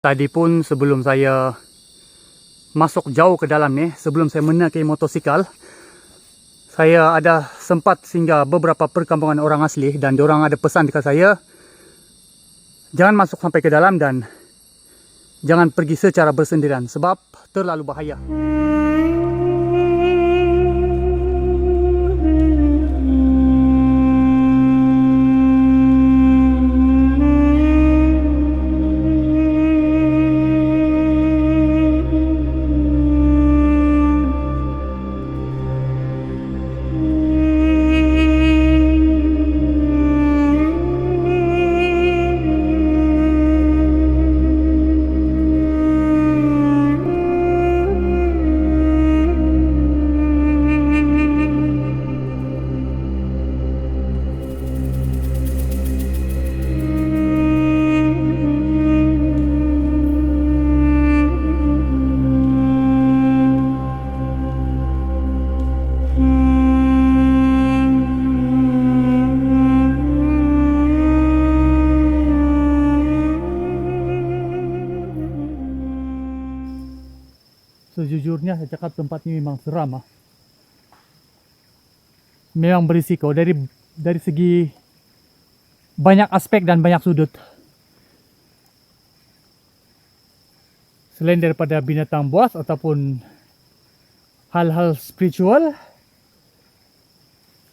Tadi pun sebelum saya masuk jauh ke dalam ni, sebelum saya menaiki motosikal, saya ada sempat singgah beberapa perkampungan orang asli dan diorang ada pesan dekat saya, jangan masuk sampai ke dalam dan jangan pergi secara bersendirian sebab terlalu bahaya. Sejujurnya saya cakap tempat ini memang seram. Memang berisiko dari segi banyak aspek dan banyak sudut. Selain daripada binatang buas ataupun hal-hal spiritual,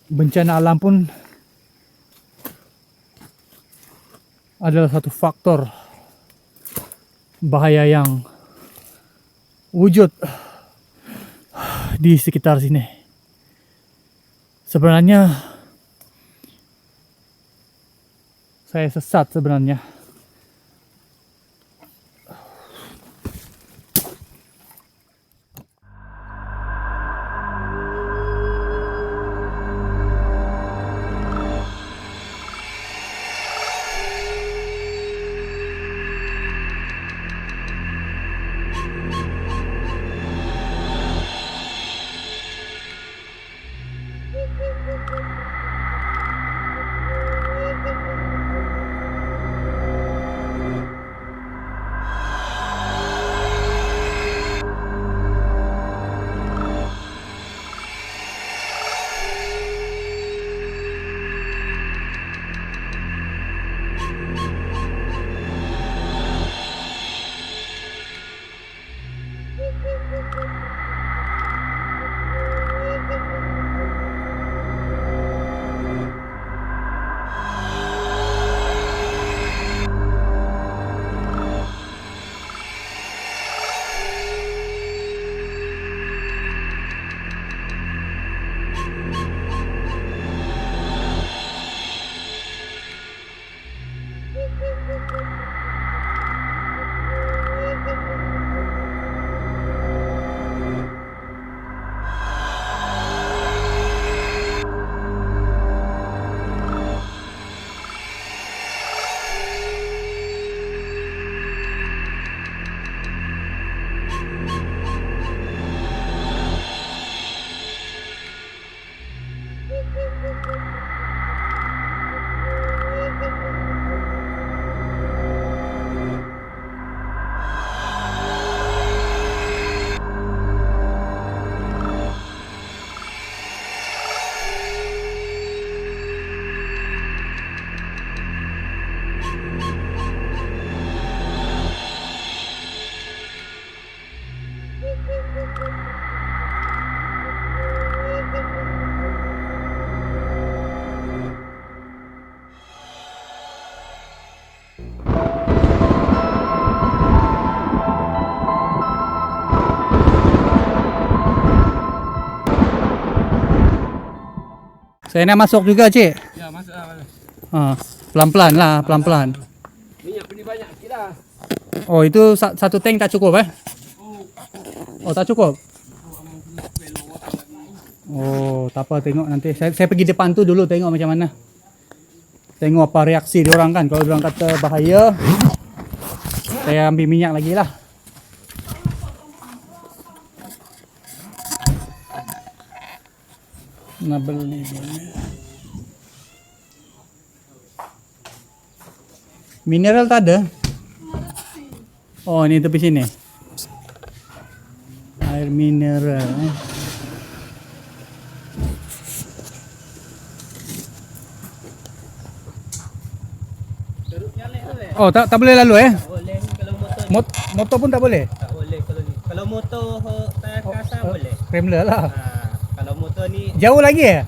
bencana alam pun adalah satu faktor bahaya yang wujud di sekitar sini. Sebenarnya saya sesat sebenarnya. Saya nak masuk juga, Cik. Ya, masuk lah. Pelan-pelan lah, pelan-pelan. Minyak beli banyak sikit lah. Oh, itu satu tank tak cukup Oh, tak cukup? Oh, tak apa, tengok nanti. Saya pergi depan tu dulu, tengok macam mana. Tengok apa reaksi diorang kan. Kalau diorang kata bahaya, saya ambil minyak lagi lah. Nak beli mineral tak ada? Oh, ni tepi sini. Air mineral. Terus jalan boleh. Oh, tak boleh lalu Boleh kalau motor. Motor pun tak boleh. Tak boleh kalau ni. Kalau motor tayar kasar boleh. Kremler lah. Kalau motor ni Jauh lagi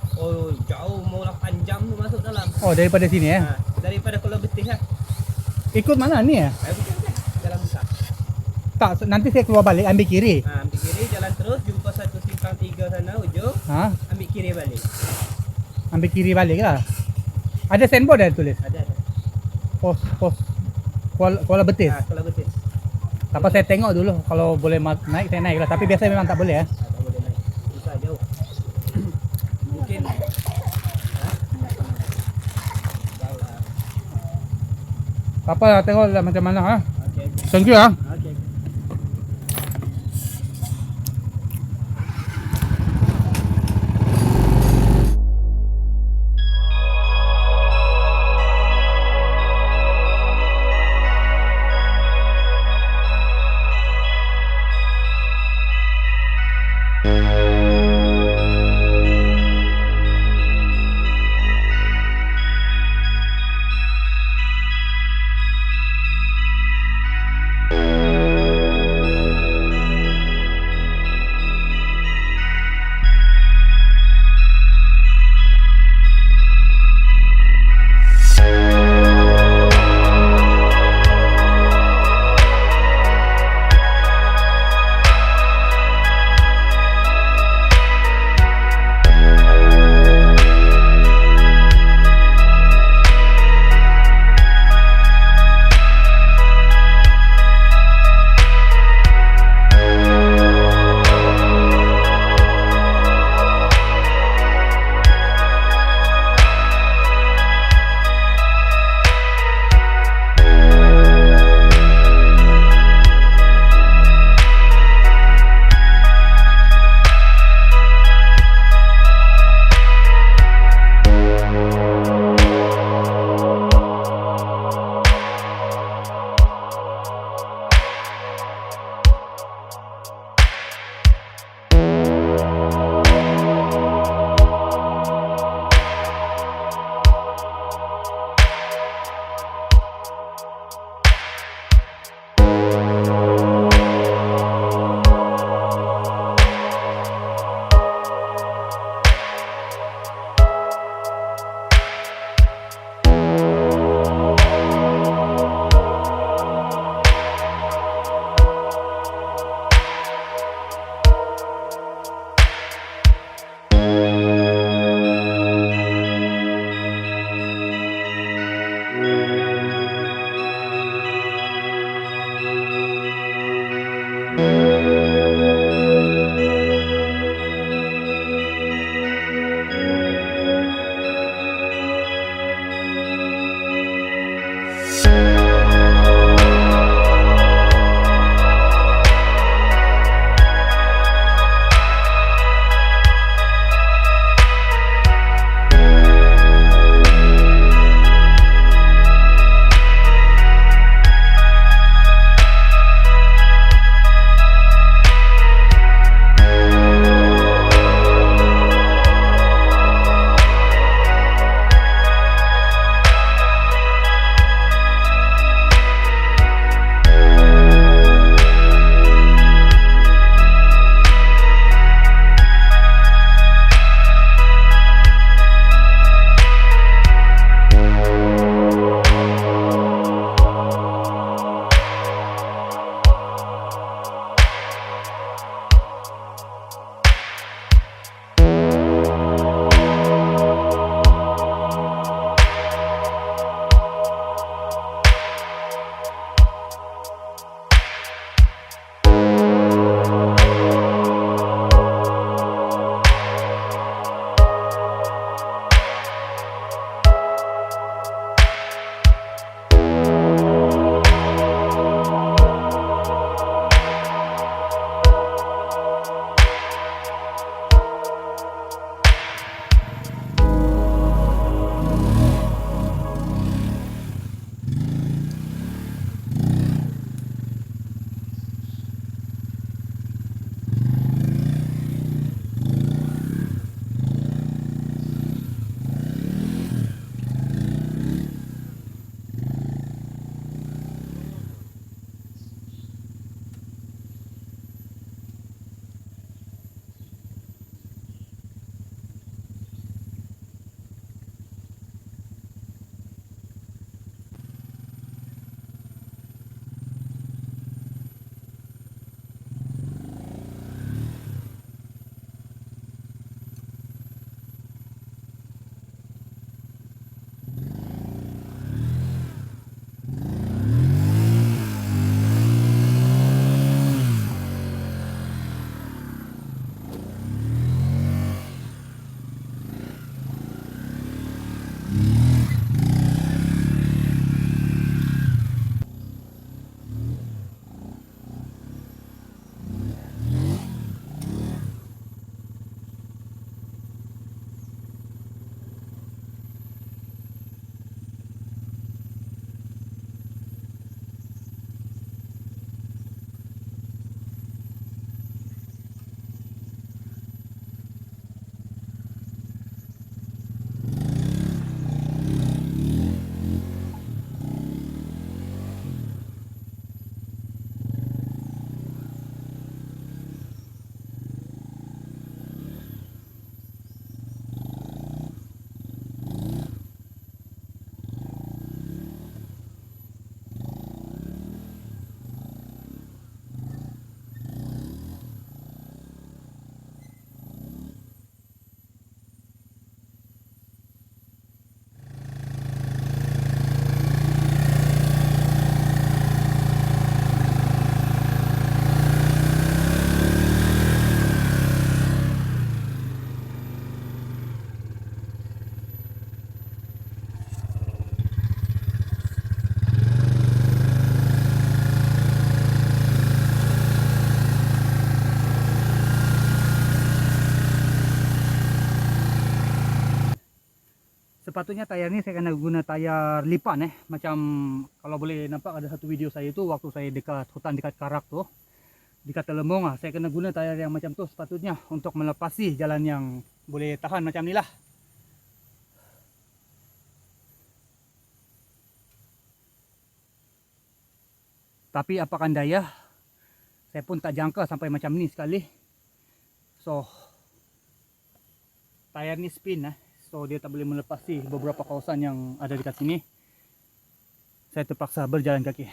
jauh mau 8 jam tu masuk dalam. Oh, daripada sini Daripada Kuala Betis lah. Ikut mana ni Bukan. Jalan besar. Tak, nanti saya keluar balik ambil kiri. Ambil kiri jalan terus jumpa satu simpang 3 sana ujung. Ambil kiri balik. Ambil kiri balik lah. Ada signboard dah tulis. Ada. Pos Kuala Betis. Kuala Betis. Tak apa, saya tengok dulu kalau boleh naik saya naik lah. Tapi biasa memang tak boleh Tak boleh naik. Susah jauh. Mungkin tak apa lah, tengok lah macam mana okey. Thank you Okey. Sepatutnya tayar ni saya kena guna tayar lipan macam kalau boleh nampak ada satu video saya tu waktu saya dekat hutan dekat Karak tu, dekat Telembong saya kena guna tayar yang macam tu sepatutnya untuk melepasi jalan yang boleh tahan macam ni lah. Tapi apakan daya, saya pun tak jangka sampai macam ni sekali. So tayar ni spin so dia tak boleh melepasi beberapa kawasan yang ada dekat sini. Saya terpaksa berjalan kaki.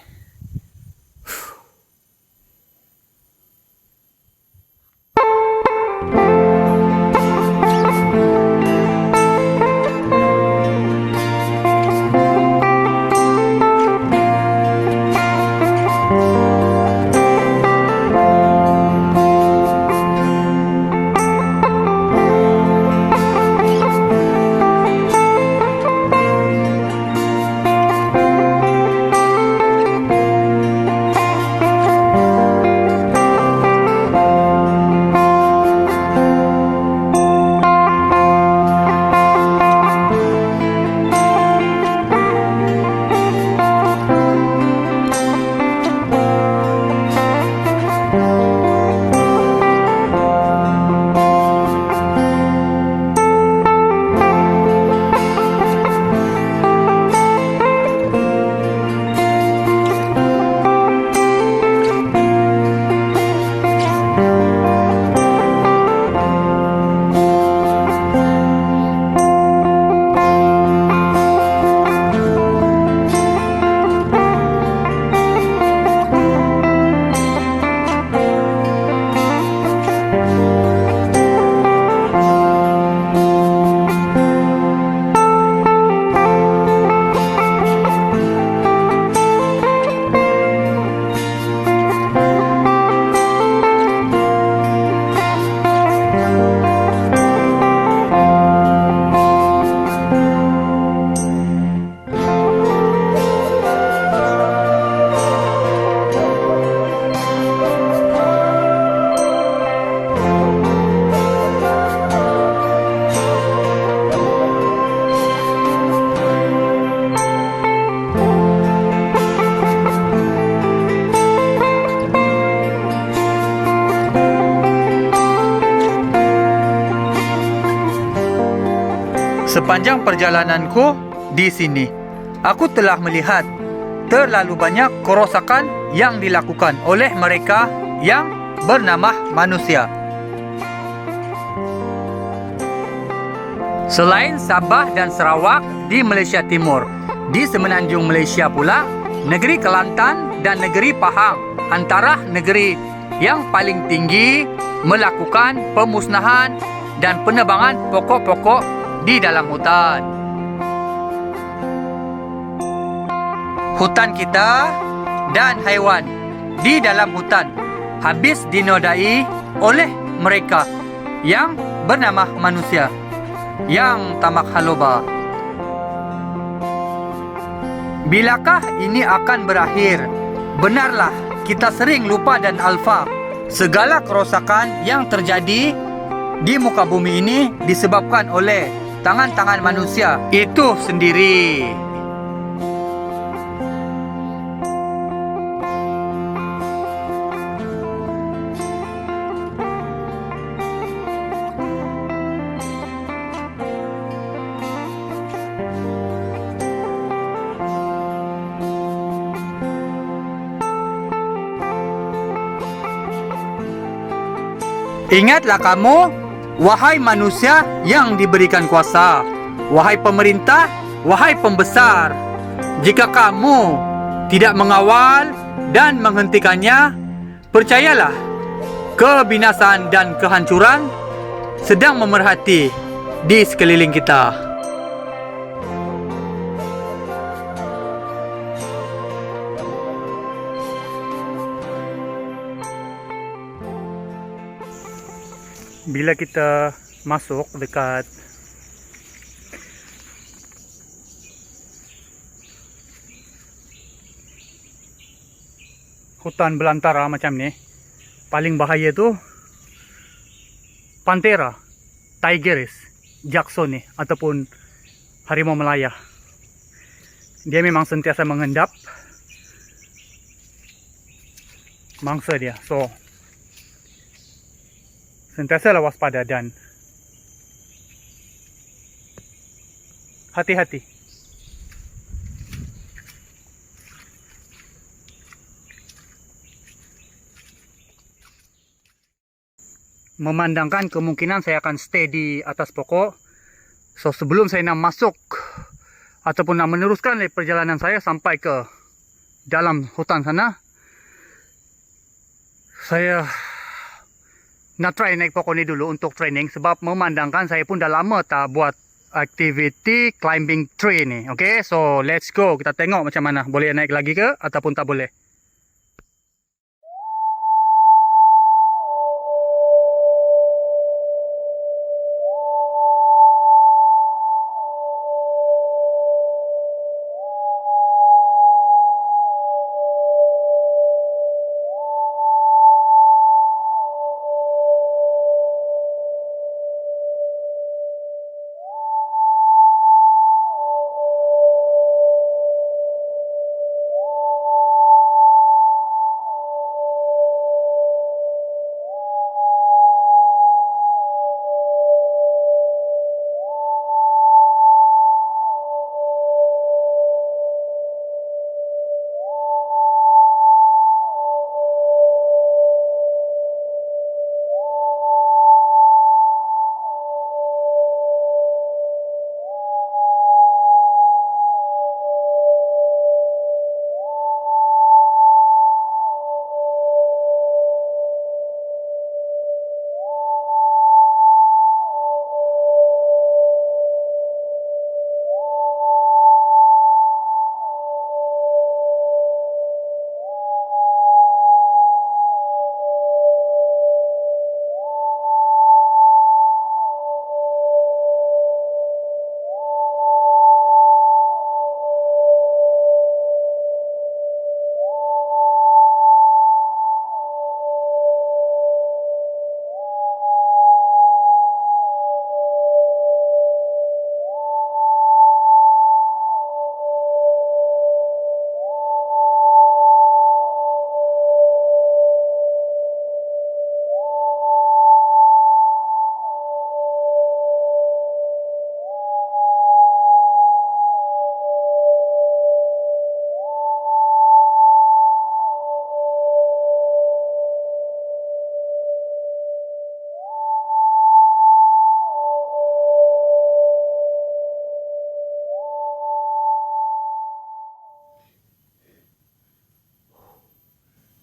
Sepanjang perjalananku di sini, aku telah melihat terlalu banyak kerosakan yang dilakukan oleh mereka yang bernama manusia. Selain Sabah dan Sarawak di Malaysia Timur, di semenanjung Malaysia pula, negeri Kelantan dan negeri Pahang antara negeri yang paling tinggi melakukan pemusnahan dan penebangan pokok-pokok di dalam hutan. Hutan kita dan haiwan di dalam hutan habis dinodai oleh mereka yang bernama manusia yang tamak haloba. Bilakah ini akan berakhir? Benarlah kita sering lupa dan alfa segala kerosakan yang terjadi di muka bumi ini disebabkan oleh tangan-tangan manusia itu sendiri. Ingatlah kamu, wahai manusia yang diberikan kuasa, wahai pemerintah, wahai pembesar, jika kamu tidak mengawal dan menghentikannya, percayalah, kebinasaan dan kehancuran sedang memerhati di sekeliling kita. Bila kita masuk dekat hutan belantara macam ni, paling bahaya tu Panthera, Tigris, Jackson ataupun harimau Melaya. Dia memang sentiasa mengendap mangsa dia. So, sentiasalah waspada dan hati-hati. Memandangkan kemungkinan saya akan stay di atas pokok. So, sebelum saya nak masuk ataupun nak meneruskan perjalanan saya sampai ke dalam hutan sana, saya nak try naik pokok ni dulu untuk training. Sebab memandangkan saya pun dah lama tak buat aktiviti climbing tree ni. Okay, so let's go. Kita tengok macam mana. Boleh naik lagi ke ataupun tak boleh.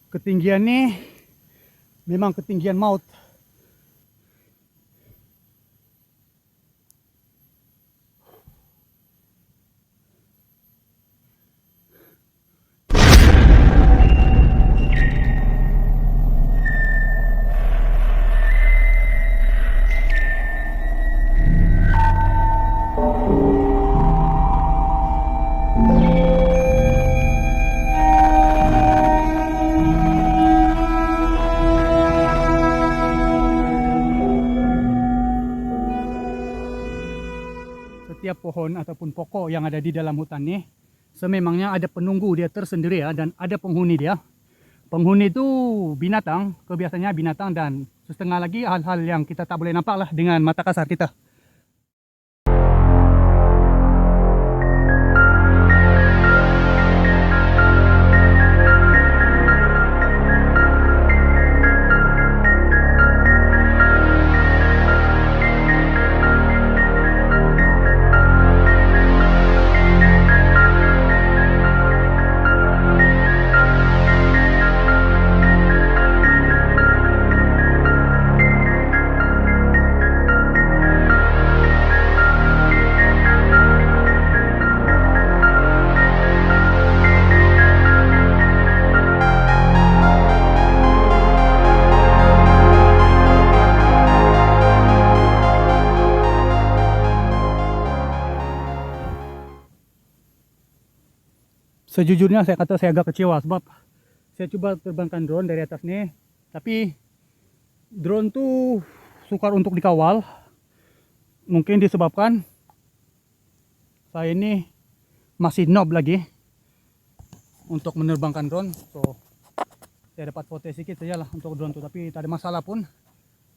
Ketinggian ni memang ketinggian maut. Setiap pohon ataupun pokok yang ada di dalam hutan ni sememangnya ada penunggu dia tersendiri ya, dan ada penghuni dia. Penghuni itu binatang, kebiasaannya binatang, dan setengah lagi hal-hal yang kita tak boleh nampak lah dengan mata kasar kita. Sejujurnya saya kata saya agak kecewa sebab saya cuba terbangkan drone dari atas nih, tapi drone tuh sukar untuk dikawal. Mungkin disebabkan Saya ini masih noob lagi untuk menerbangkan drone. So saya dapat foto sedikit saja lah untuk drone tu, tapi tak ada masalah pun.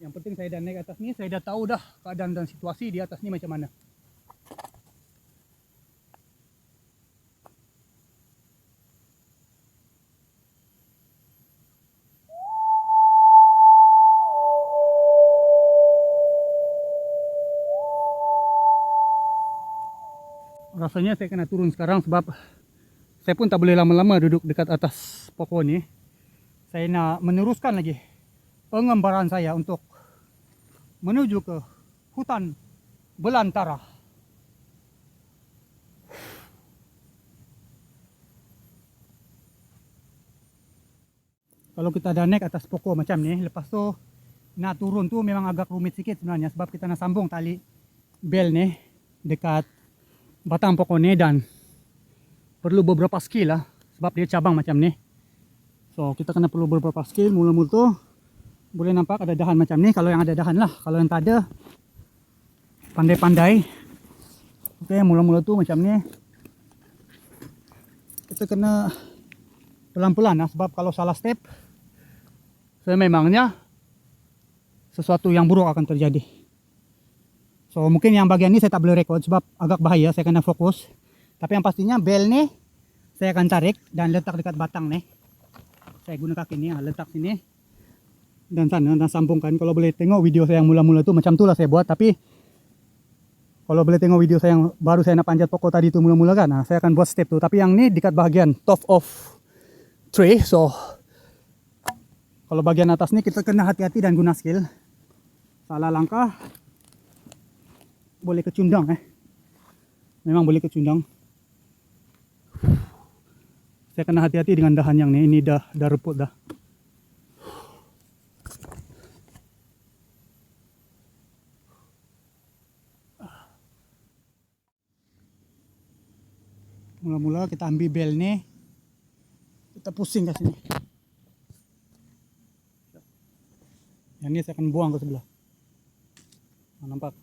Yang penting saya dah naik atas ni, saya dah tahu dah keadaan dan situasi di atas ni macam mana. Rasanya saya kena turun sekarang sebab saya pun tak boleh lama-lama duduk dekat atas pokok ni. Saya nak meneruskan lagi pengembaraan saya untuk menuju ke hutan belantara. Kalau kita dah naik atas pokok macam ni, lepas tu nak turun tu memang agak rumit sikit sebenarnya, sebab kita nak sambung tali bel ni dekat batang pokok ni dan perlu beberapa skill lah sebab dia cabang macam ni. So kita kena perlu beberapa skill. Mula-mula tu boleh nampak ada dahan macam ni, kalau yang ada dahan lah. Kalau yang tak ada, pandai-pandai. Ok, mula-mula tu macam ni kita kena pelan-pelan lah, sebab kalau salah step sememangnya sesuatu yang buruk akan terjadi. So mungkin yang bagian ni saya tak boleh record sebab agak bahaya, saya kena fokus. Tapi yang pastinya bel ni saya akan tarik dan letak dekat batang ni. Saya guna kaki ni, letak sini dan sana dan sambungkan. Kalau boleh tengok video saya yang mula-mula tu macam tu lah saya buat. Tapi kalau boleh tengok video saya yang baru saya nak panjat pokok tadi tu mula-mula kan, saya akan buat step tu. Tapi yang ni dekat bahagian top of tree. So kalau bagian atas ni kita kena hati-hati dan guna skill. Salah langkah boleh kecundang memang boleh kecundang. Saya kena hati-hati dengan dahan yang ni. Ini dah reput dah. Mula-mula kita ambil bel ni, kita pusing ke sini. Yang ni saya akan buang ke sebelah. Nampak?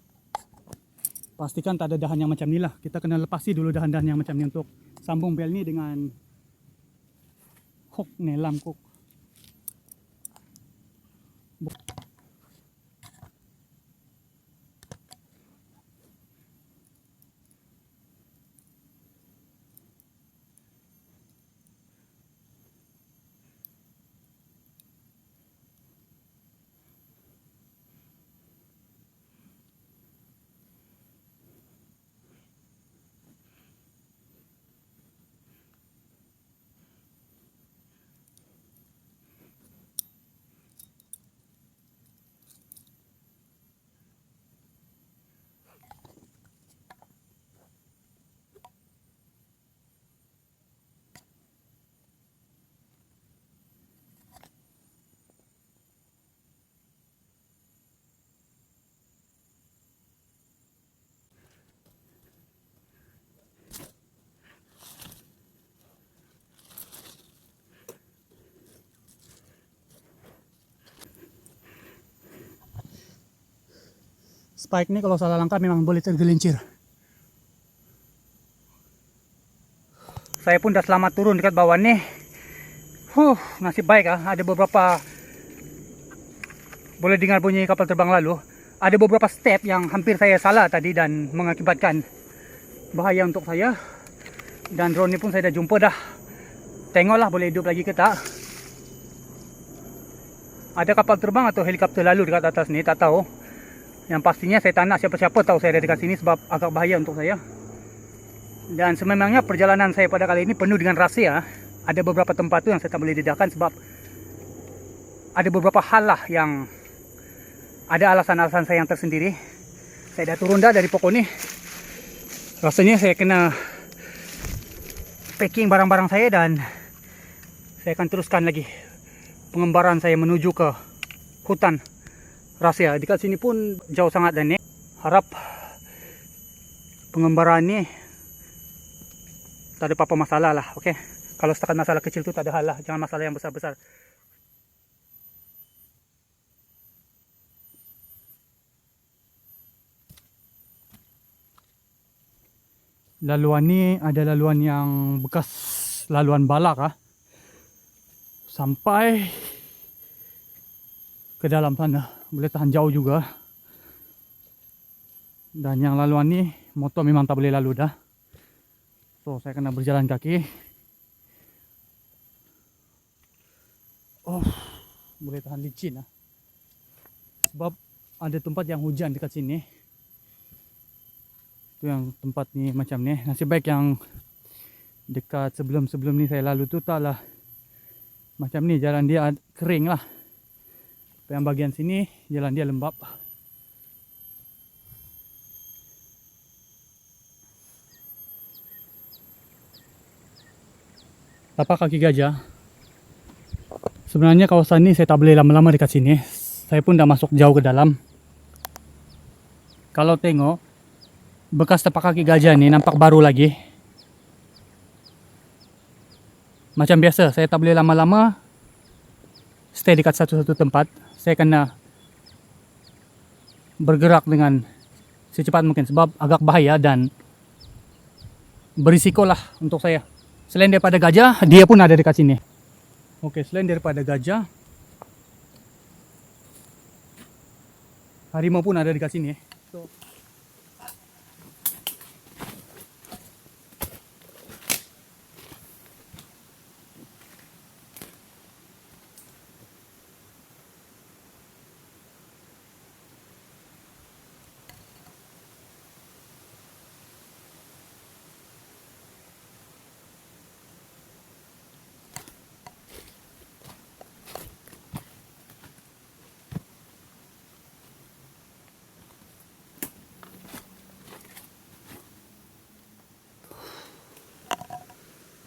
Pastikan tak ada dahan yang macam ni lah. Kita kena lepasi dulu dahan-dahan yang macam ni untuk sambung bel ni dengan hook ni, lam hook. Spike ni kalau salah langkah memang boleh tergelincir. Saya pun dah selamat turun dekat bawah ni. Nasib baik ada beberapa, boleh dengar bunyi kapal terbang lalu. Ada beberapa step yang hampir saya salah tadi dan mengakibatkan bahaya untuk saya. Dan drone ni pun saya dah jumpa dah. Tengoklah boleh hidup lagi ke tak. Ada kapal terbang atau helikopter lalu dekat atas ni, tak tahu. Yang pastinya saya tak nak siapa-siapa tahu saya ada dekat sini sebab agak bahaya untuk saya. Dan sememangnya perjalanan saya pada kali ini penuh dengan rahsia. Ada beberapa tempat tu yang saya tak boleh dedahkan sebab ada beberapa hal lah yang ada alasan-alasan saya yang tersendiri. Saya dah turun dah dari pokok ni. Rasanya saya kena packing barang-barang saya dan saya akan teruskan lagi pengembaraan saya menuju ke hutan rahsia. Dekat sini pun jauh sangat dan ni harap pengembaraan ni tak ada apa-apa masalah lah. Okay, kalau setakat masalah kecil tu tak ada hal lah, jangan masalah yang besar-besar. laluan ni ada laluan yang bekas laluan balak sampai ke dalam sana, boleh tahan jauh juga. Dan yang laluan ni motor memang tak boleh lalu dah, so saya kena berjalan kaki. Boleh tahan licin sebab ada tempat yang hujan dekat sini. Itu yang tempat ni macam ni. Nasib baik yang dekat sebelum ni saya lalu tu taklah macam ni, jalan dia kering lah. Yang bagian sini jalan dia lembap. Tapak kaki gajah. Sebenarnya kawasan ni saya tak boleh lama-lama dekat sini. Saya pun dah masuk jauh ke dalam. Kalau tengok bekas tapak kaki gajah ni nampak baru lagi. Macam biasa, saya tak boleh lama-lama stay dekat satu-satu tempat. Saya kena bergerak dengan secepat mungkin sebab agak bahaya dan berisiko lah untuk saya. Selain daripada gajah, dia pun ada dekat sini. Okey, selain daripada gajah, harimau pun ada dekat sini. So,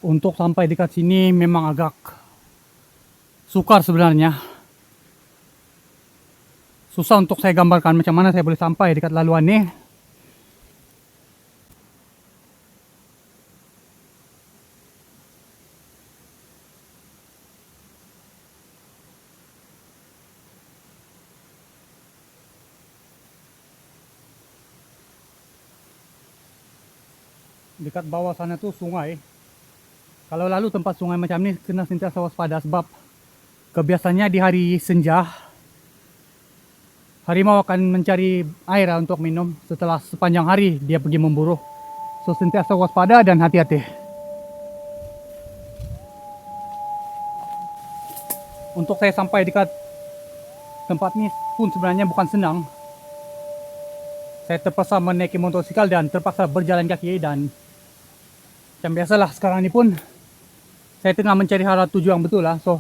untuk sampai dekat sini memang agak sukar sebenarnya. Susah untuk saya gambarkan macam mana saya boleh sampai dekat laluan ni. Dekat bawah sana tu sungai. Kalau lalu tempat sungai macam ni kena sentiasa waspada sebab kebiasaannya di hari senja harimau akan mencari air untuk minum. Setelah sepanjang hari dia pergi memburu. So sentiasa waspada dan hati-hati. Untuk saya sampai dekat tempat ni pun sebenarnya bukan senang. Saya terpaksa menaiki motosikal dan terpaksa berjalan kaki, dan macam biasalah sekarang ni pun saya tengah mencari arah tuju yang betul lah. So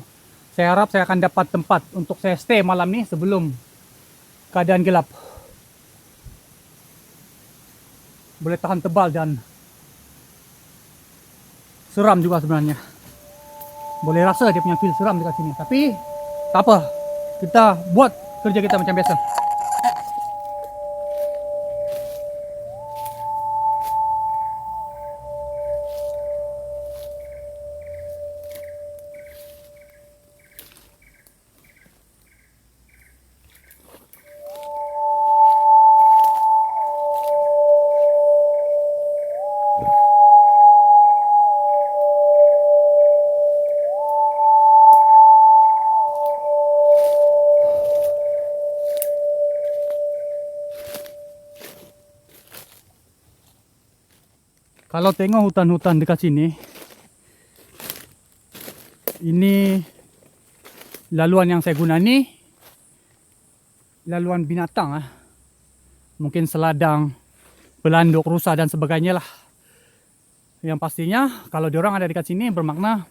saya harap saya akan dapat tempat untuk saya stay malam ni sebelum keadaan gelap. Boleh tahan tebal dan seram juga sebenarnya. Boleh rasa dia punya feel seram dekat sini. Tapi tak apa, kita buat kerja kita macam biasa. Kalau tengok hutan-hutan dekat sini, ini laluan yang saya guna ni laluan binatang mungkin seladang, belanduk, rusa dan sebagainya lah. Yang pastinya kalau diorang ada dekat sini bermakna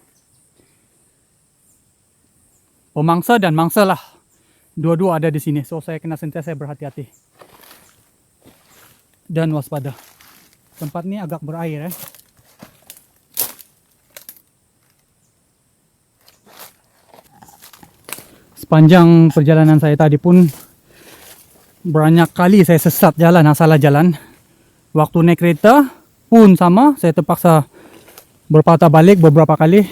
pemangsa dan mangsa lah. Dua-dua ada di sini. So saya kena sentiasa berhati-hati dan waspada. Tempat ni agak berair Sepanjang perjalanan saya tadi pun banyak kali saya sesat jalan, salah jalan. Waktu naik kereta pun sama, saya terpaksa berpatah balik beberapa kali.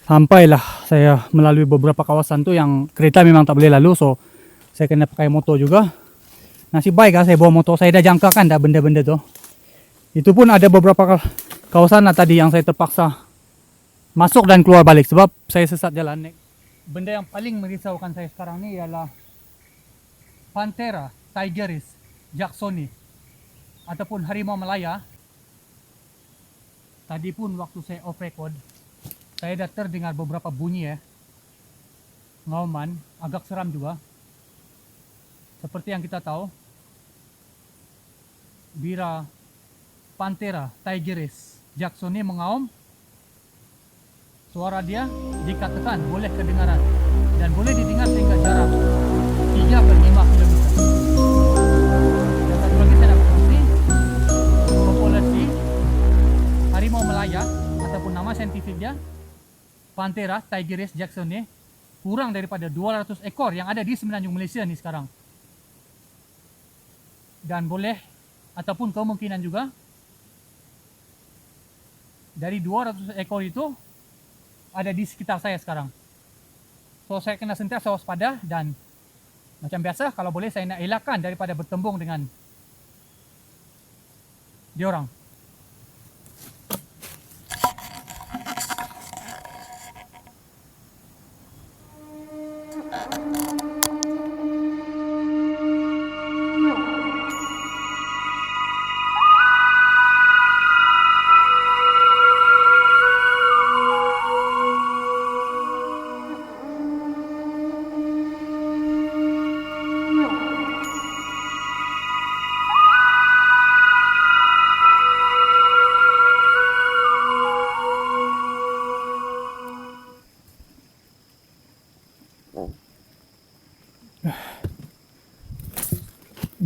Sampailah saya melalui beberapa kawasan tu yang kereta memang tak boleh lalu, so saya kena pakai motor juga. Nasib baik saya bawa motor, saya dah jangkakan dah benda-benda tu. Itu pun ada beberapa kawasan tadi yang saya terpaksa masuk dan keluar balik sebab saya sesat jalan. Benda yang paling merisaukan saya sekarang ni ialah Panthera tigris jacksoni ataupun harimau Malaya. Tadi pun waktu saya off record, saya dah terdengar beberapa bunyi ngauman, agak seram juga. Seperti yang kita tahu, bila Panthera tigris jacksoni mengaum, suara dia dikatakan boleh kedengaran dan boleh didengar sehingga jarak 3 ke 5 km. Dan satu lagi saya nak berkongsi, populasi harimau Malaya ataupun nama saintifik dia Panthera tigris jacksoni kurang daripada 200 ekor yang ada di semenanjung Malaysia ni sekarang. Dan boleh ataupun kemungkinan juga dari 200 ekor itu ada di sekitar saya sekarang. So saya kena sentiasa waspada dan macam biasa kalau boleh saya nak elakkan daripada bertembung dengan diorang.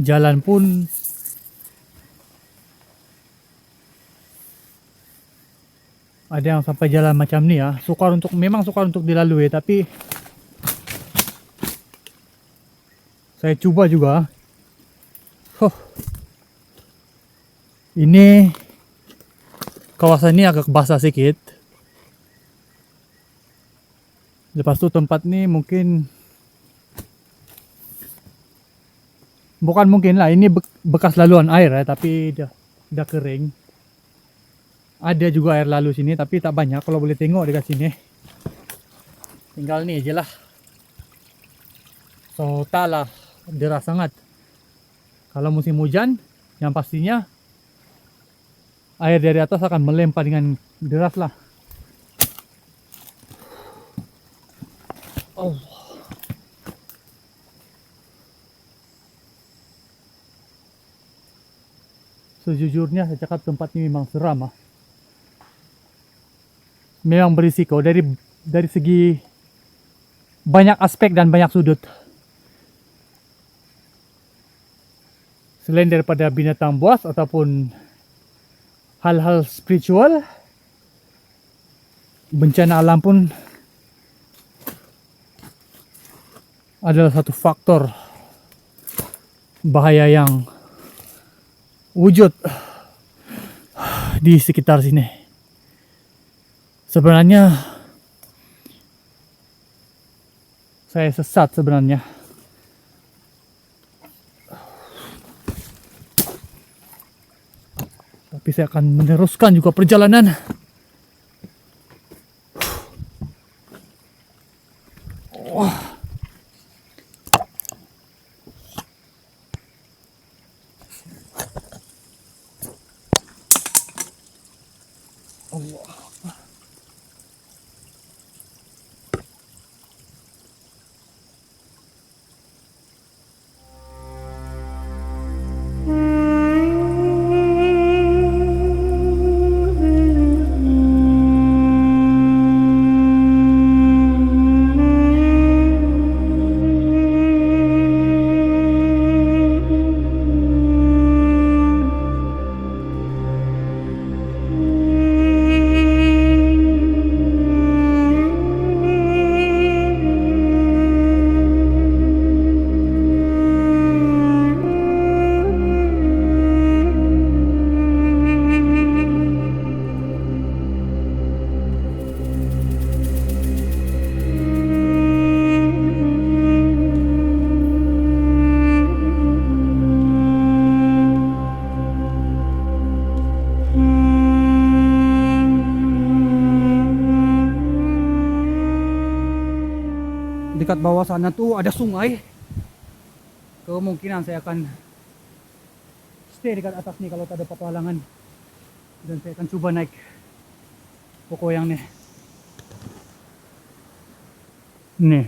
Jalan pun ada yang sampai jalan macam ni ya. Memang sukar untuk dilalui, tapi saya cuba juga. Ini kawasan ini agak basah sedikit. Lepas tu tempat ni bukan mungkin lah, ini bekas laluan air tapi dah kering. Ada juga air lalu sini tapi tak banyak kalau boleh tengok dekat sini. Tinggal ni je lah. So taklah deras sangat. Kalau musim hujan, yang pastinya air dari atas akan melempar dengan deras lah. Oh. Sejujurnya saya cakap tempat ini memang seram. Memang berisiko dari segi banyak aspek dan banyak sudut. Selain daripada binatang buas ataupun hal-hal spiritual, bencana alam pun adalah satu faktor bahaya yang wujud di sekitar sini. Sebenarnya saya sesat sebenarnya. Tapi saya akan meneruskan juga perjalanan. dekat bawah sana tuh ada sungai. Kemungkinan saya akan stay dekat atas nih kalau tak ada petualangan. Dan saya akan coba naik pokok yang nih. Nih.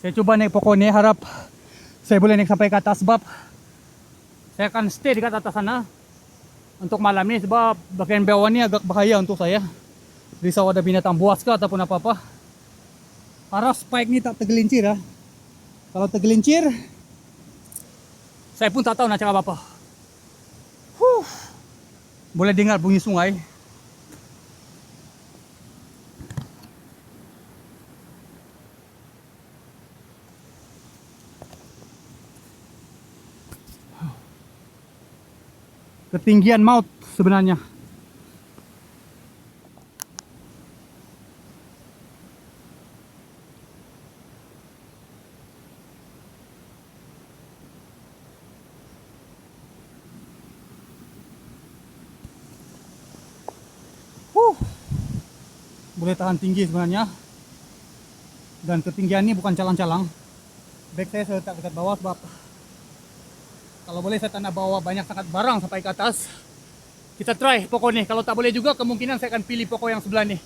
Saya coba naik pokok ni, harap saya boleh naik sampai ke atas sebab saya akan stay dekat atas sana untuk malam ni sebab bagian bawah ni agak bahaya untuk saya. Risau ada binatang buas ke ataupun apa-apa. Harap spike ni tak tergelincir lah. Kalau tergelincir, saya pun tak tahu nak cakap apa. Boleh dengar bunyi sungai. Ketinggian maut sebenarnya. Boleh tahan tinggi sebenarnya. Dan ketinggian ini bukan calang-calang. Bag saya letak dekat bawah sebab kalau boleh saya tak nak bawa banyak sangat barang sampai ke atas. Kita try pokok ni. Kalau tak boleh juga, kemungkinan saya akan pilih pokok yang sebelah ni.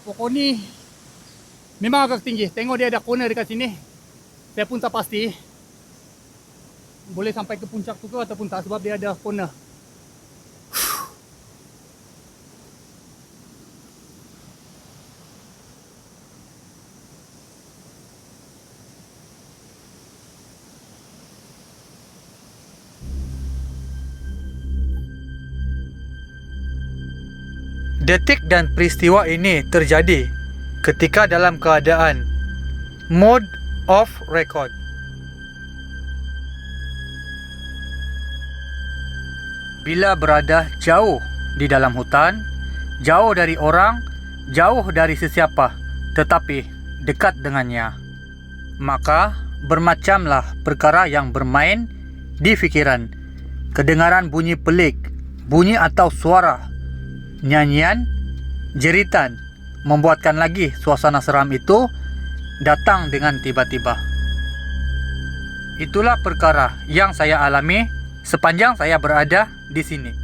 Pokok ni memang agak tinggi. Tengok dia ada corner dekat sini. Saya pun tak pasti boleh sampai ke puncak tu ke ataupun tak sebab dia ada corner. Detik dan peristiwa ini terjadi ketika dalam keadaan mode off record. Bila berada jauh di dalam hutan, jauh dari orang, jauh dari sesiapa, tetapi dekat dengannya, maka bermacamlah perkara yang bermain di fikiran. Kedengaran bunyi pelik, bunyi atau suara, nyanyian, jeritan membuatkan lagi suasana seram itu datang dengan tiba-tiba. Itulah perkara yang saya alami sepanjang saya berada di sini.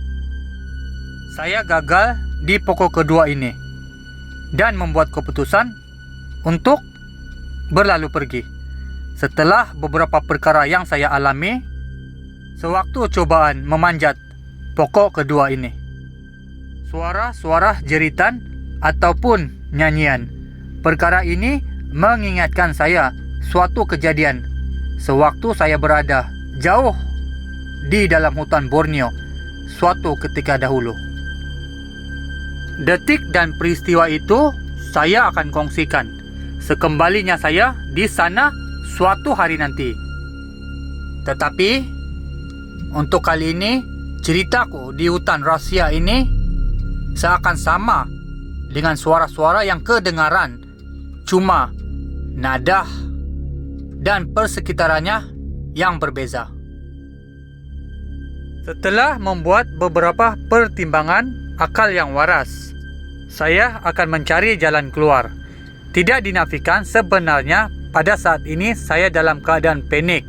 Saya gagal di pokok kedua ini dan membuat keputusan untuk berlalu pergi. Setelah beberapa perkara yang saya alami sewaktu cobaan memanjat pokok kedua ini. Suara-suara jeritan ataupun nyanyian. Perkara ini mengingatkan saya suatu kejadian sewaktu saya berada jauh di dalam hutan Borneo suatu ketika dahulu. Detik dan peristiwa itu saya akan kongsikan sekembalinya saya di sana suatu hari nanti. Tetapi untuk kali ini ceritaku di hutan rahsia ini seakan sama dengan suara-suara yang kedengaran, cuma nada dan persekitarannya yang berbeza. Setelah membuat beberapa pertimbangan akal yang waras, saya akan mencari jalan keluar. Tidak dinafikan sebenarnya pada saat ini saya dalam keadaan panik.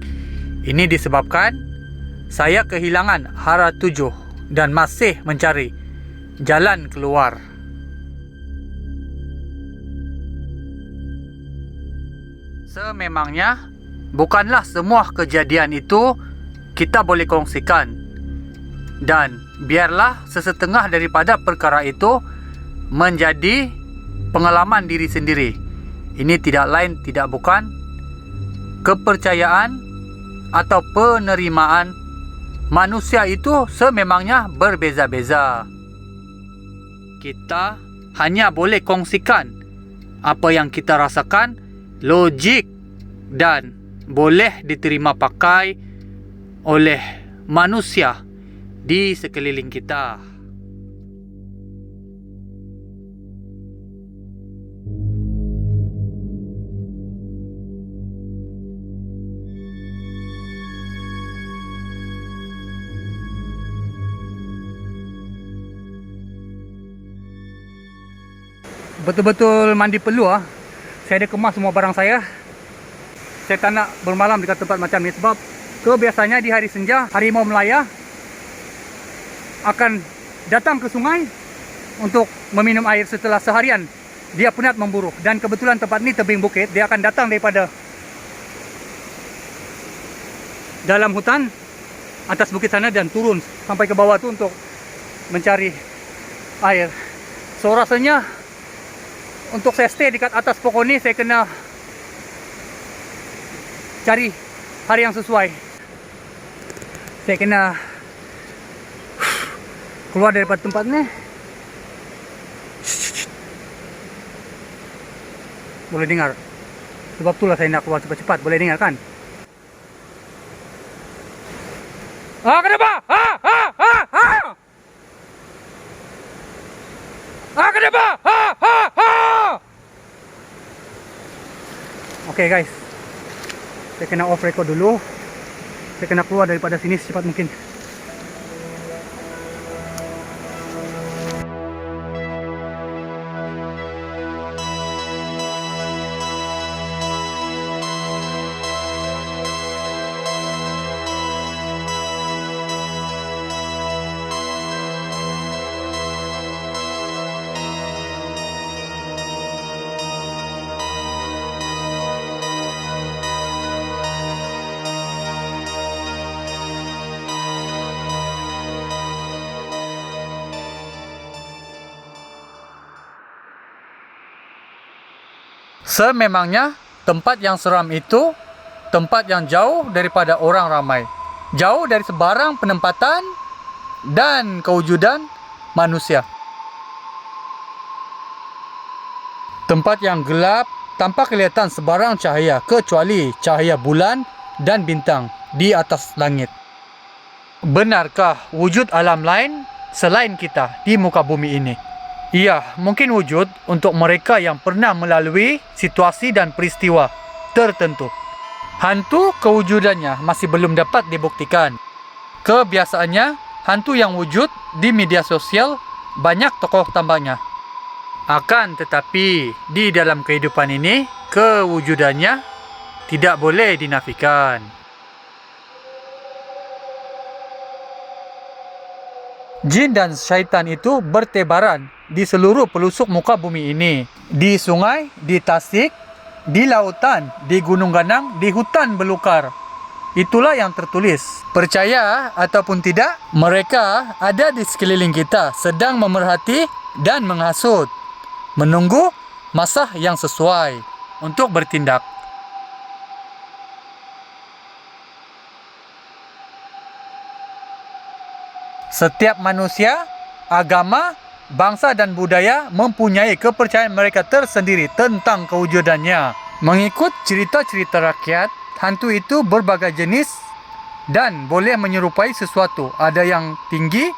Ini disebabkan saya kehilangan hara tuju dan masih mencari jalan keluar. Sememangnya bukanlah semua kejadian itu kita boleh kongsikan. Dan biarlah sesetengah daripada perkara itu menjadi pengalaman diri sendiri. Ini tidak lain tidak bukan kepercayaan atau penerimaan manusia itu sememangnya berbeza-beza. Kita hanya boleh kongsikan apa yang kita rasakan logik dan boleh diterima pakai oleh manusia di sekeliling kita. Betul-betul mandi perlu ah. Saya ada kemas semua barang saya. Saya tak nak bermalam dekat tempat macam ni sebab kebiasaannya di hari senja harimau Melaya akan datang ke sungai untuk meminum air setelah seharian dia penat memburu. Dan kebetulan tempat ni tebing bukit, dia akan datang daripada dalam hutan atas bukit sana dan turun sampai ke bawah tu untuk mencari air. So rasanya untuk saya stay dekat atas pokok ni, saya kena cari hari yang sesuai. Saya kena keluar daripada tempat ni. Boleh dengar? Sebab itulah saya nak keluar cepat-cepat. Boleh dengar kan? Kenapa? Kenapa? Okay guys, saya kena off record dulu. Saya kena keluar daripada sini secepat mungkin. Sememangnya tempat yang seram itu tempat yang jauh daripada orang ramai, jauh dari sebarang penempatan dan kewujudan manusia. Tempat yang gelap tanpa kelihatan sebarang cahaya kecuali cahaya bulan dan bintang di atas langit. Benarkah wujud alam lain selain kita di muka bumi ini? Ya, mungkin wujud untuk mereka yang pernah melalui situasi dan peristiwa tertentu. Hantu kewujudannya masih belum dapat dibuktikan. Kebiasaannya, hantu yang wujud di media sosial banyak tokoh tambahnya. Akan tetapi, di dalam kehidupan ini, kewujudannya tidak boleh dinafikan. Jin dan syaitan itu bertebaran di seluruh pelusuk muka bumi ini. Di sungai, di tasik, di lautan, di gunung ganang, di hutan belukar. Itulah yang tertulis. Percaya ataupun tidak, mereka ada di sekeliling kita, sedang memerhati dan menghasut, menunggu masa yang sesuai untuk bertindak. Setiap manusia, agama, bangsa dan budaya mempunyai kepercayaan mereka tersendiri tentang kewujudannya. Mengikut cerita-cerita rakyat, hantu itu berbagai jenis dan boleh menyerupai sesuatu. Ada yang tinggi,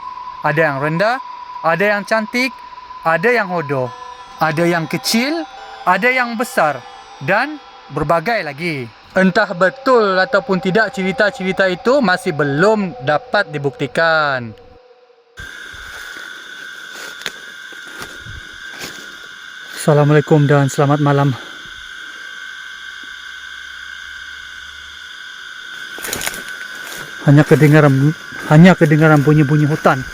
ada yang rendah, ada yang cantik, ada yang hodoh, ada yang kecil, ada yang besar dan berbagai lagi. Entah betul ataupun tidak, cerita-cerita itu masih belum dapat dibuktikan. Assalamualaikum dan selamat malam. Hanya kedengaran bunyi-bunyi hutan.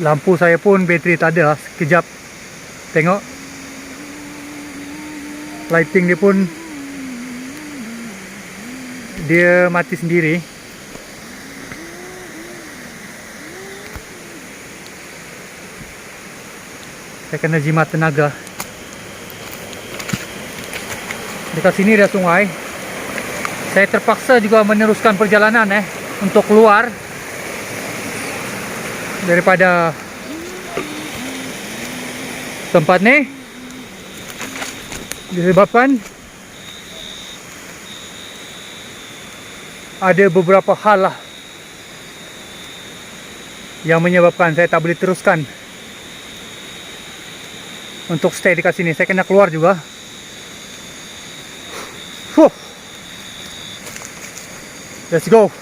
Lampu saya pun bateri tak ada. Sekejap tengok lighting dia pun dia mati sendiri. Saya kena jimat tenaga. Dekat sini ada sungai. Saya terpaksa juga meneruskan perjalanan untuk keluar daripada tempat ni, disebabkan ada beberapa hal lah yang menyebabkan saya tak boleh teruskan untuk stay dekat sini. Saya kena keluar juga. Let's go.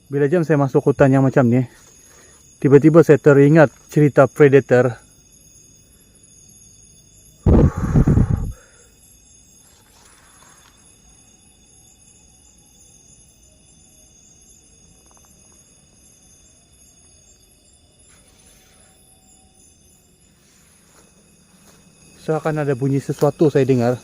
Bila jam saya masuk hutan yang macam ni, tiba-tiba saya teringat cerita Predator. Seakan ada bunyi sesuatu saya dengar.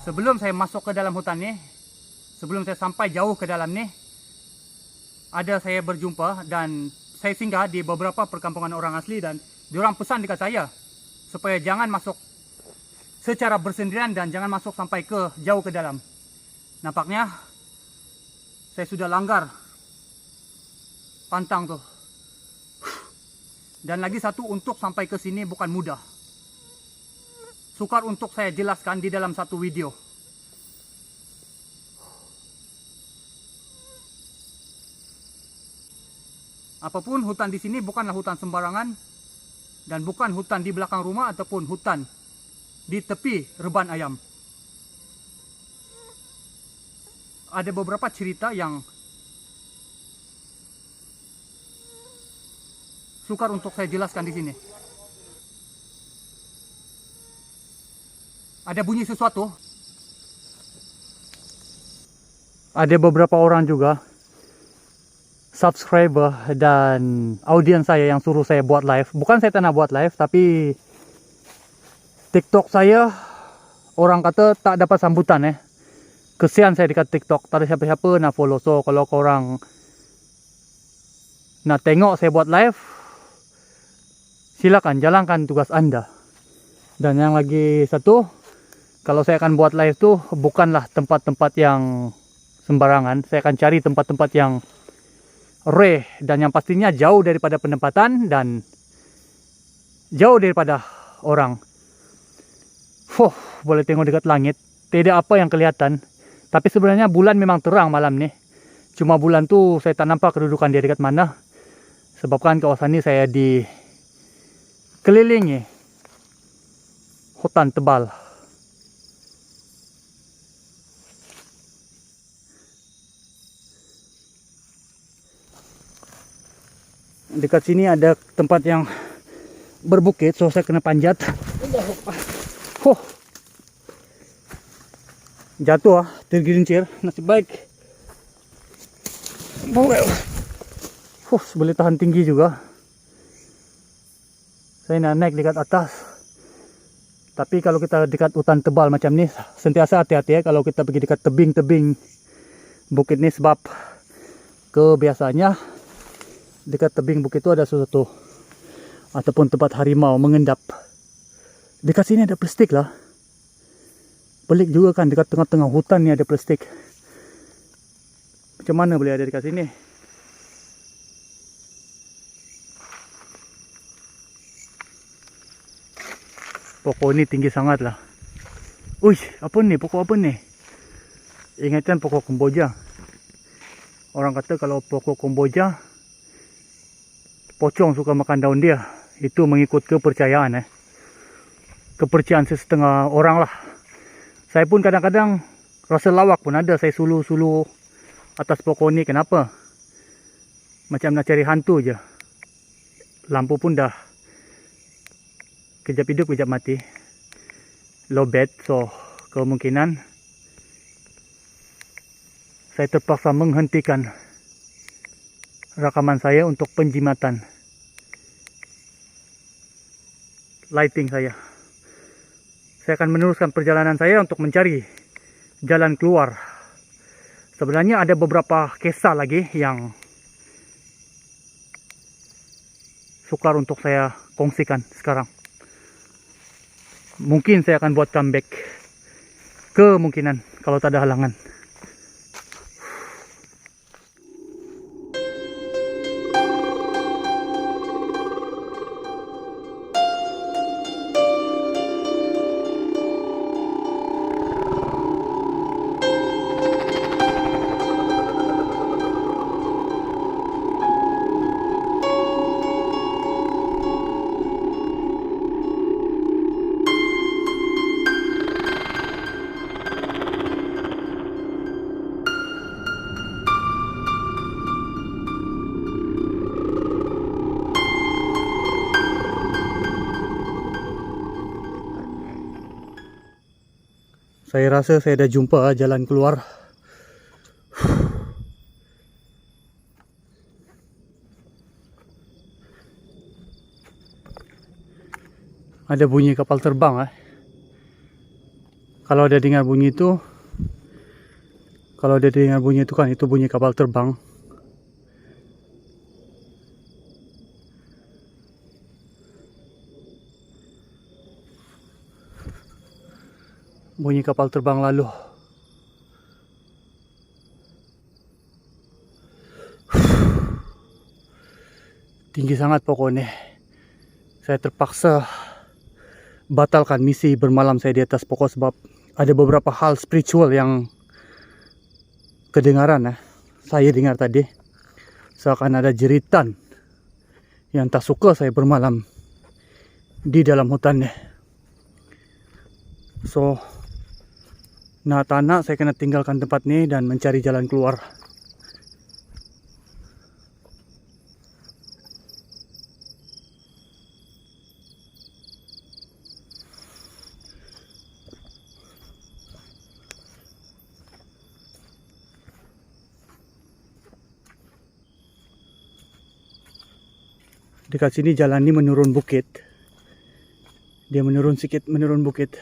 sebelum saya masuk ke dalam hutan ni, sebelum saya sampai jauh ke dalam ni, ada saya berjumpa dan saya singgah di beberapa perkampungan orang asli dan diorang pesan dekat saya supaya jangan masuk secara bersendirian dan jangan masuk sampai ke jauh ke dalam. Nampaknya saya sudah langgar pantang tuh. Dan lagi satu, untuk sampai ke sini bukan mudah. Sukar untuk saya jelaskan di dalam satu video. Apapun, hutan di sini bukanlah hutan sembarangan dan bukan hutan di belakang rumah ataupun hutan di tepi reban ayam. Ada beberapa cerita yang sukar untuk saya jelaskan di sini. Ada bunyi sesuatu. Ada beberapa orang juga, subscriber dan audiens saya yang suruh saya buat live. Bukan saya tak nak buat live, tapi TikTok saya orang kata tak dapat sambutan. Kesian saya dekat TikTok, tak ada siapa-siapa nak follow. So kalau korang nak tengok saya buat live, silakan jalankan tugas anda. Dan yang lagi satu, kalau saya akan buat live tu bukanlah tempat-tempat yang sembarangan. Saya akan cari tempat-tempat yang rare dan yang pastinya jauh daripada penempatan dan jauh daripada orang. Boleh tengok dekat langit, tidak apa yang kelihatan. Tapi sebenarnya bulan memang terang malam ni. Cuma bulan tu saya tak nampak kedudukan dia dekat mana. Sebabkan kawasan ni saya dikelilingi hutan tebal. Dekat sini ada tempat yang berbukit, so saya kena panjat. Jatuh tergelincir. Nasib baik boleh tahan tinggi juga. Saya nak naik dekat atas. Tapi kalau kita dekat hutan tebal macam ni, sentiasa hati-hati kalau kita pergi dekat tebing-tebing bukit ni, sebab kebiasaannya dekat tebing bukit itu ada sesuatu ataupun tempat harimau mengendap. Dekat sini ada plastik lah. Pelik juga kan, dekat tengah-tengah hutan ni ada plastik. Macam mana boleh ada dekat sini? Pokok ni tinggi sangat lah. Uish, apa ni? Pokok apa ni? Ingatan pokok Kemboja. Orang kata kalau pokok Kemboja, pocong suka makan daun dia. Itu mengikut kepercayaan. Kepercayaan sesetengah orang lah. Saya pun kadang-kadang rasa lawak pun ada. Saya sulu-sulu atas pokok ni. Kenapa? Macam nak cari hantu je. Lampu pun dah kejap hidup, kejap mati. Low bat. So, kemungkinan saya terpaksa menghentikan rakaman saya untuk penjimatan lighting saya. Saya akan meneruskan perjalanan saya untuk mencari jalan keluar. Sebenarnya ada beberapa kisah lagi yang sukar untuk saya kongsikan sekarang. Mungkin saya akan buat comeback, kemungkinan kalau tak ada halangan. Saya rasa saya dah jumpa jalan keluar. Ada bunyi kapal terbang. Kalau dia dengar bunyi itu, kan itu bunyi kapal terbang. Bunyi kapal terbang lalu. Tinggi sangat pokoknya. Saya terpaksa batalkan misi bermalam saya di atas pokok sebab ada beberapa hal spiritual yang kedengaran. Saya dengar tadi seakan ada jeritan yang tak suka saya bermalam di dalam hutan. So, nak tak nak saya kena tinggalkan tempat ni dan mencari jalan keluar. Dekat sini jalan ni menurun bukit. Dia menurun sikit, menurun bukit.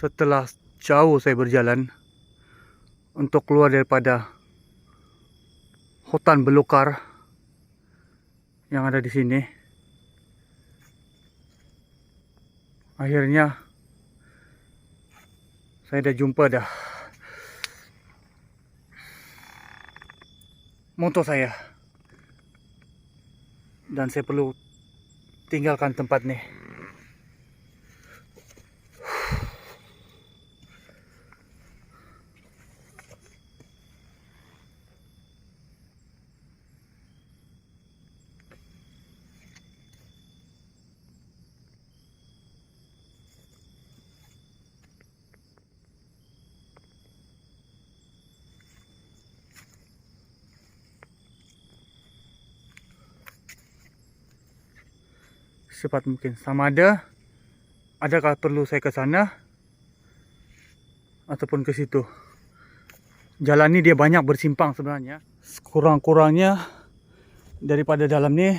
Setelah jauh saya berjalan untuk keluar daripada hutan belukar yang ada di sini, akhirnya saya dah jumpa motor saya, dan saya perlu tinggalkan tempat ni. Secepat mungkin. Sama adakah perlu saya ke sana ataupun ke situ. Jalan ni dia banyak bersimpang sebenarnya. Kurang-kurangnya daripada dalam ni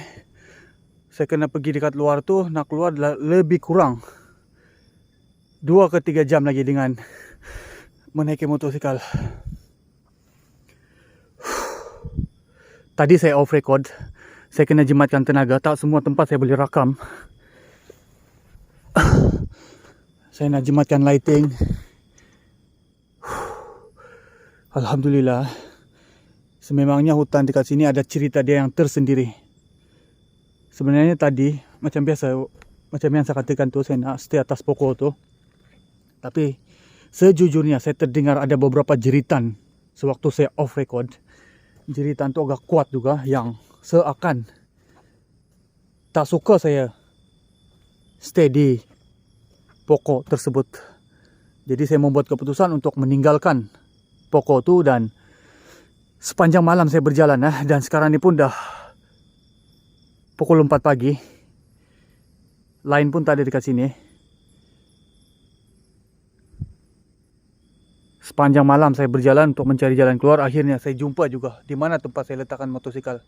saya kena pergi dekat luar tu, nak keluar lebih kurang 2 ke 3 jam lagi dengan menaiki motosikal. Tadi saya off record. Saya kena jimatkan tenaga. Tak semua tempat saya boleh rakam. Saya nak jimatkan lighting. Alhamdulillah. Sememangnya hutan dekat sini ada cerita dia yang tersendiri. Sebenarnya tadi, macam biasa, macam yang saya katakan tu, saya nak stay atas pokok tu. Tapi sejujurnya saya terdengar ada beberapa jeritan sewaktu saya off record. Jeritan tu agak kuat juga yang seakan tak suka saya stay di pokok tersebut. Jadi saya membuat keputusan untuk meninggalkan pokok tu, dan sepanjang malam saya berjalan dan sekarang ni pun dah pukul 4 pagi. Lain pun tak ada dekat sini. Sepanjang malam saya berjalan untuk mencari jalan keluar. Akhirnya saya jumpa juga di mana tempat saya letakkan motosikal.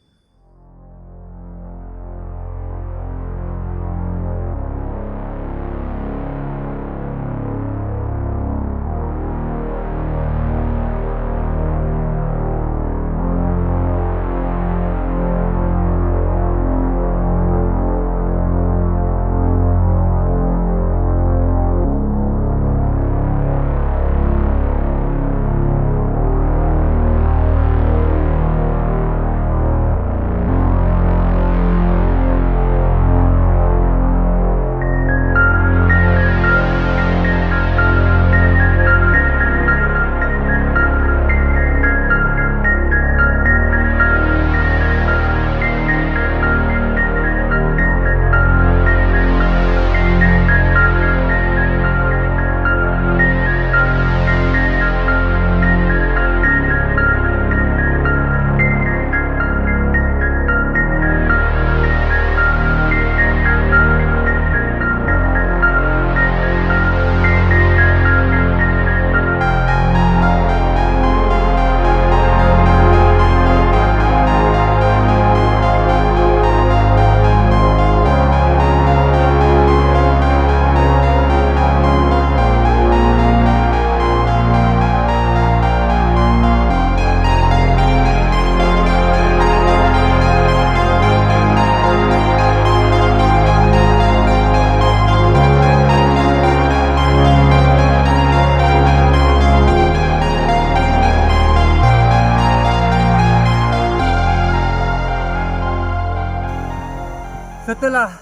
setelah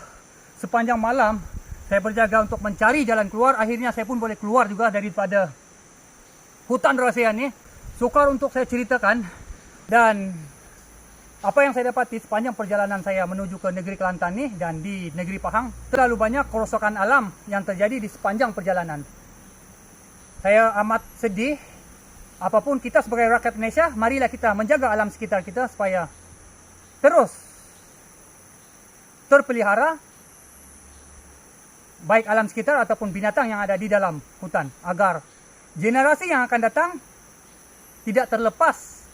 sepanjang malam saya berjaga untuk mencari jalan keluar, akhirnya saya pun boleh keluar juga daripada hutan rahsia ni. Sukar untuk saya ceritakan, dan apa yang saya dapati sepanjang perjalanan saya menuju ke negeri Kelantan ni dan di negeri Pahang, terlalu banyak kerosakan alam yang terjadi di sepanjang perjalanan. Saya amat sedih. Apapun kita sebagai rakyat Malaysia, marilah kita menjaga alam sekitar kita supaya terus terpelihara, baik alam sekitar ataupun binatang yang ada di dalam hutan, agar generasi yang akan datang tidak terlepas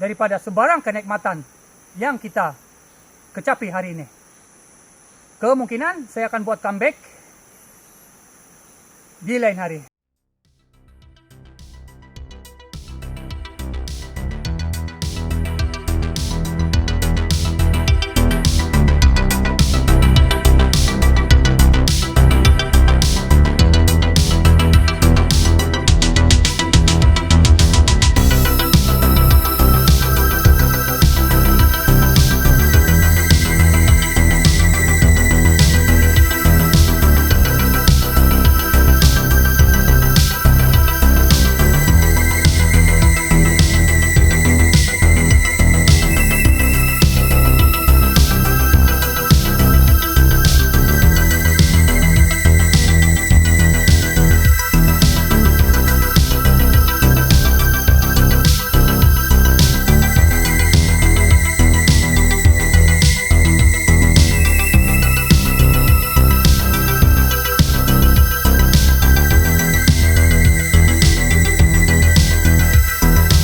daripada sebarang kenikmatan yang kita kecapi hari ini. Kemungkinan saya akan buat comeback di lain hari.